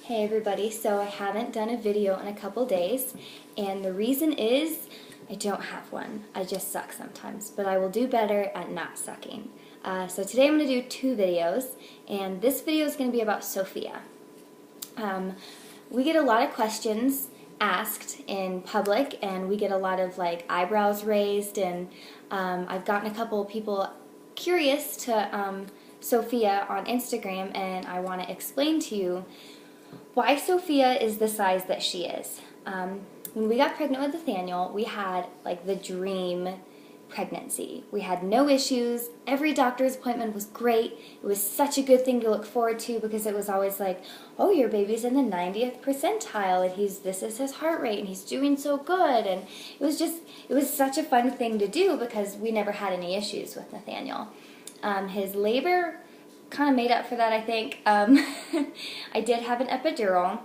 Hey everybody, so I haven't done a video in a couple days, and the reason is I don't have one. I just suck sometimes, but I will do better at not sucking. So today I'm going to do two videos, and this video is going to be about Sophia. We get a lot of questions asked in public, and we get a lot of eyebrows raised, and I've gotten a couple of people curious to Sophia on Instagram, and I want to explain to you why Sophia is the size that she is. When we got pregnant with Nathaniel, we had the dream pregnancy. We had no issues. Every doctor's appointment was great. It was such a good thing to look forward to because it was always like, oh, your baby's in the 90th percentile and this is his heart rate and he's doing so good. And it was such a fun thing to do because we never had any issues with Nathaniel. His labor kind of made up for that, I think. I did have an epidural,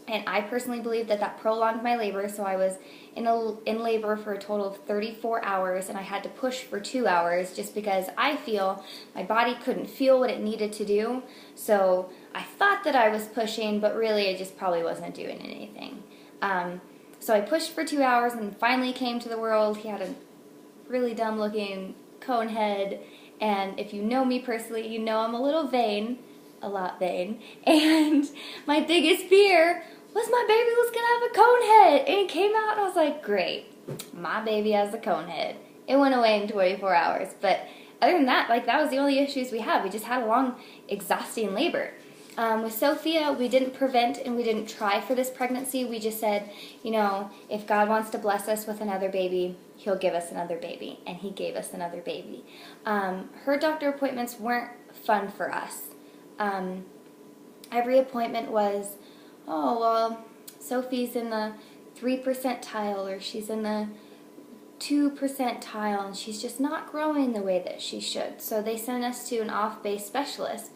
and I personally believe that prolonged my labor, so I was in labor for a total of 34 hours, and I had to push for 2 hours just because I feel my body couldn't feel what it needed to do. So I thought that I was pushing, but really I just probably wasn't doing anything. So I pushed for 2 hours and finally came to the world. He had a really dumb looking cone head. And if you know me personally, you know I'm a little vain, a lot vain, and my biggest fear was my baby was going to have a cone head, and it came out and I was like, great, my baby has a cone head. It went away in 24 hours, but other than that, that was the only issues we had. We just had a long, exhausting labor. With Sophia, we didn't prevent and we didn't try for this pregnancy. We just said, if God wants to bless us with another baby, He'll give us another baby, and He gave us another baby. Her doctor appointments weren't fun for us. Every appointment was, oh, well, Sophie's in the 3 percentile, or she's in the 2 percentile, and she's just not growing the way that she should. So they sent us to an off-base specialist.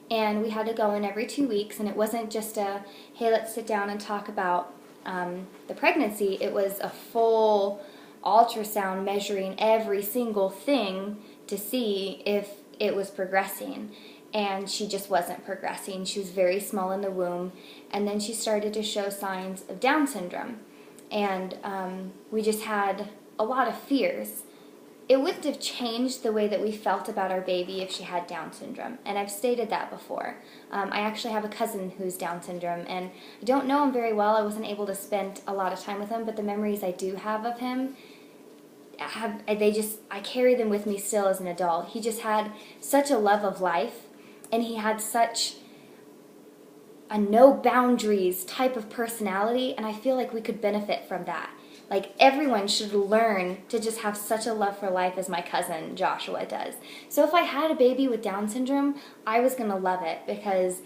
And we had to go in every 2 weeks, and it wasn't just a, hey, let's sit down and talk about the pregnancy. It was a full ultrasound measuring every single thing to see if it was progressing. And she just wasn't progressing. She was very small in the womb, and then she started to show signs of Down syndrome. And we just had a lot of fears. It wouldn't have changed the way that we felt about our baby if she had Down syndrome, and I've stated that before. I actually have a cousin who's Down syndrome, and I don't know him very well. I wasn't able to spend a lot of time with him, but the memories I do have of him, I carry them with me still as an adult. He just had such a love of life, and he had such a no boundaries type of personality, and I feel like we could benefit from that. Everyone should learn to just have such a love for life as my cousin Joshua does. So if I had a baby with Down syndrome, I was going to love it because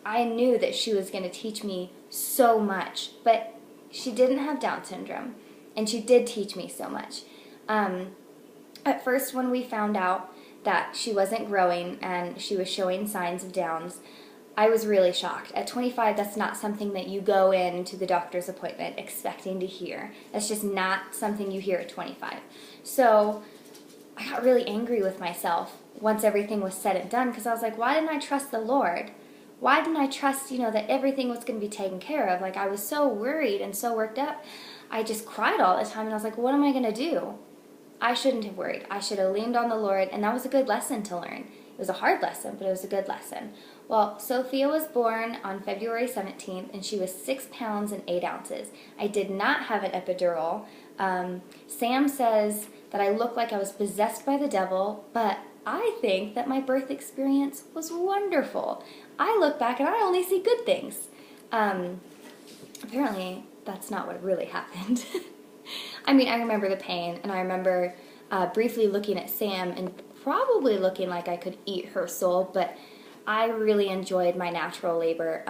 I knew that she was going to teach me so much. But she didn't have Down syndrome, and she did teach me so much. At first, when we found out that she wasn't growing and she was showing signs of Downs, I was really shocked. At 25, that's not something that you go into the doctor's appointment expecting to hear. That's just not something you hear at 25. So I got really angry with myself once everything was said and done because I was like, why didn't I trust the Lord? Why didn't I trust, that everything was going to be taken care of? I was so worried and so worked up. I just cried all the time, and I was like, what am I going to do? I shouldn't have worried. I should have leaned on the Lord, and that was a good lesson to learn. It was a hard lesson, but it was a good lesson. Well, Sophia was born on February 17th, and she was 6 pounds and 8 ounces. I did not have an epidural. Sam says that I look like I was possessed by the devil, but I think that my birth experience was wonderful. I look back and I only see good things. Apparently, that's not what really happened. I mean, I remember the pain, and I remember briefly looking at Sam and probably looking like I could eat her soul, but I really enjoyed my natural labor.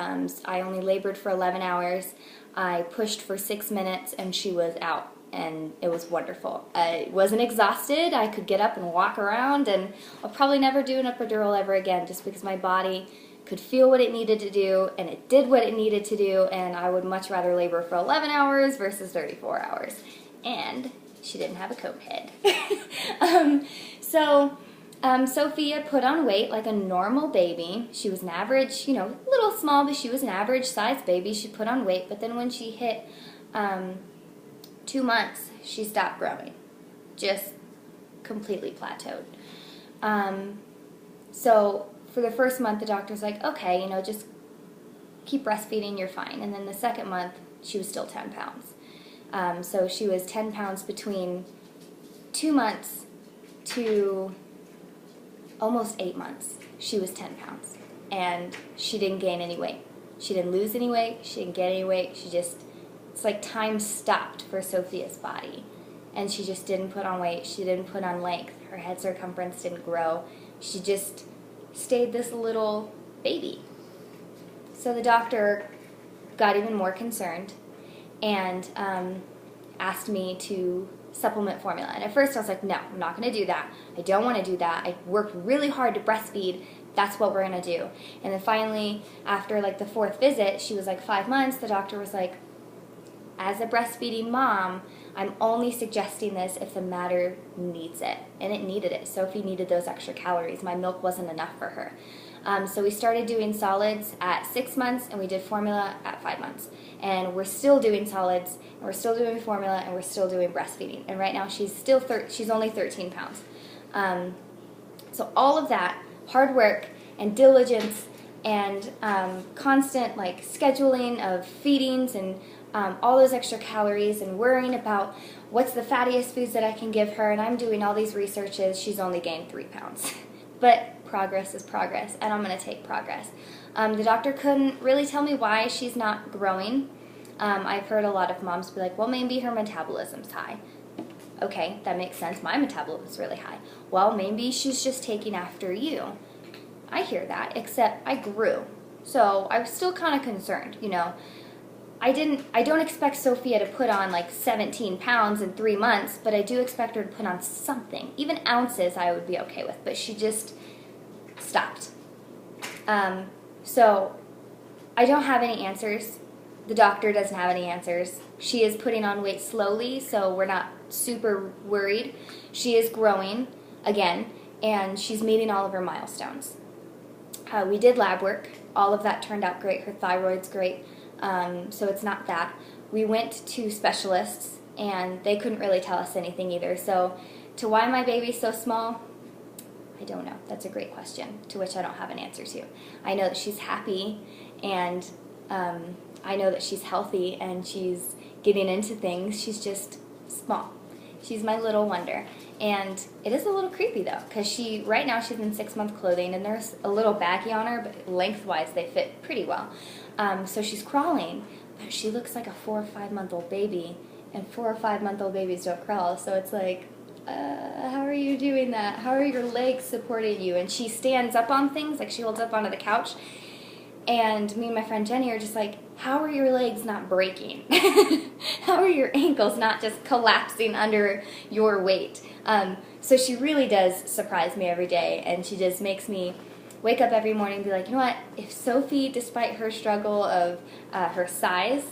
I only labored for 11 hours. I pushed for 6 minutes, and she was out, and it was wonderful. I wasn't exhausted. I could get up and walk around, and I'll probably never do an epidural ever again just because my body could feel what it needed to do, and it did what it needed to do, and I would much rather labor for 11 hours versus 34 hours. And she didn't have a cone head. So Sophia put on weight like a normal baby. She was an average, you know, a little small, but she was an average size baby. She put on weight, but then when she hit 2 months, she stopped growing. Just completely plateaued. So for the first month, the doctor's like, okay, you know, just keep breastfeeding, you're fine. And then the second month, she was still 10 pounds. So she was 10 pounds between 2 months to almost 8 months. She was 10 pounds. And she didn't gain any weight. She didn't lose any weight. She didn't get any weight. She just, it's like time stopped for Sophia's body. And she just didn't put on weight. She didn't put on length. Her head circumference didn't grow. She just stayed this little baby. So the doctor got even more concerned and asked me to supplement formula. And at first I was like, no, I'm not going to do that. I don't want to do that. I worked really hard to breastfeed. That's what we're going to do. And then finally, after like the 4th visit, she was like 5 months, the doctor was like, as a breastfeeding mom, I'm only suggesting this if the matter needs it. And it needed it. Sophie needed those extra calories. My milk wasn't enough for her. So we started doing solids at 6 months, and we did formula at 5 months. And we're still doing solids, and we're still doing formula, and we're still doing breastfeeding. And right now she's still she's only 13 pounds. So all of that hard work and diligence and constant like scheduling of feedings and all those extra calories and worrying about what's the fattiest foods that I can give her, and I'm doing all these researches. She's only gained 3 pounds. But progress is progress, and I'm going to take progress. The doctor couldn't really tell me why she's not growing. I've heard a lot of moms be like, well, maybe her metabolism's high. Okay, that makes sense. My metabolism's really high. Well, maybe she's just taking after you. I hear that, except I grew. So I was still kind of concerned, you know. I don't expect Sophia to put on like 17 pounds in 3 months, but I do expect her to put on something. Even ounces I would be okay with, but she just stopped. So I don't have any answers. The doctor doesn't have any answers. She is putting on weight slowly, so we're not super worried. She is growing again, and she's meeting all of her milestones. We did lab work. All of that turned out great. Her thyroid's great. So it's not that. We went to specialists, and they couldn't really tell us anything either. So to why my baby's so small, I don't know. That's a great question, to which I don't have an answer to. I know that she's happy, and I know that she's healthy, and she's getting into things. She's just small. She's my little wonder. And it is a little creepy, though, because right now she's in 6-month clothing, and there's a little baggy on her, but lengthwise they fit pretty well. So she's crawling, but she looks like a 4 or 5-month-old baby, and 4 or 5-month-old babies don't crawl. So it's like, how are you doing that? How are your legs supporting you? And she stands up on things, like she holds up onto the couch. And me and my friend Jenny are just like, how are your legs not breaking? How are your ankles not just collapsing under your weight? So she really does surprise me every day, and she just makes me wake up every morning and be like, you know what, if Sophie, despite her struggle of her size,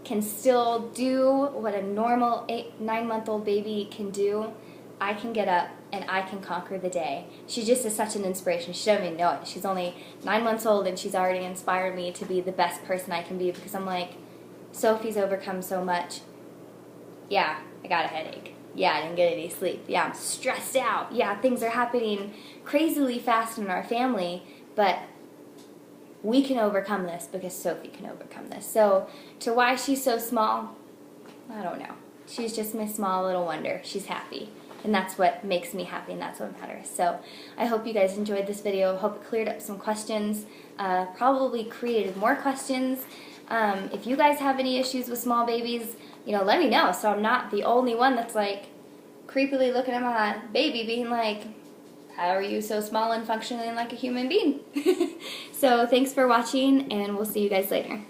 can still do what a normal 9-month-old baby can do, I can get up and I can conquer the day. She just is such an inspiration. She doesn't even know it. She's only 9 months old, and she's already inspired me to be the best person I can be, because I'm like, Sophie's overcome so much. Yeah, I got a headache. Yeah, I didn't get any sleep. Yeah, I'm stressed out. Yeah, things are happening crazily fast in our family, but we can overcome this because Sophie can overcome this. So to why she's so small, I don't know. She's just my small little wonder. She's happy. And that's what makes me happy, and that's what matters. So I hope you guys enjoyed this video. Hope it cleared up some questions, probably created more questions. If you guys have any issues with small babies, you know, let me know, so I'm not the only one that's like creepily looking at my baby being like, how are you so small and functioning like a human being? So thanks for watching, and we'll see you guys later.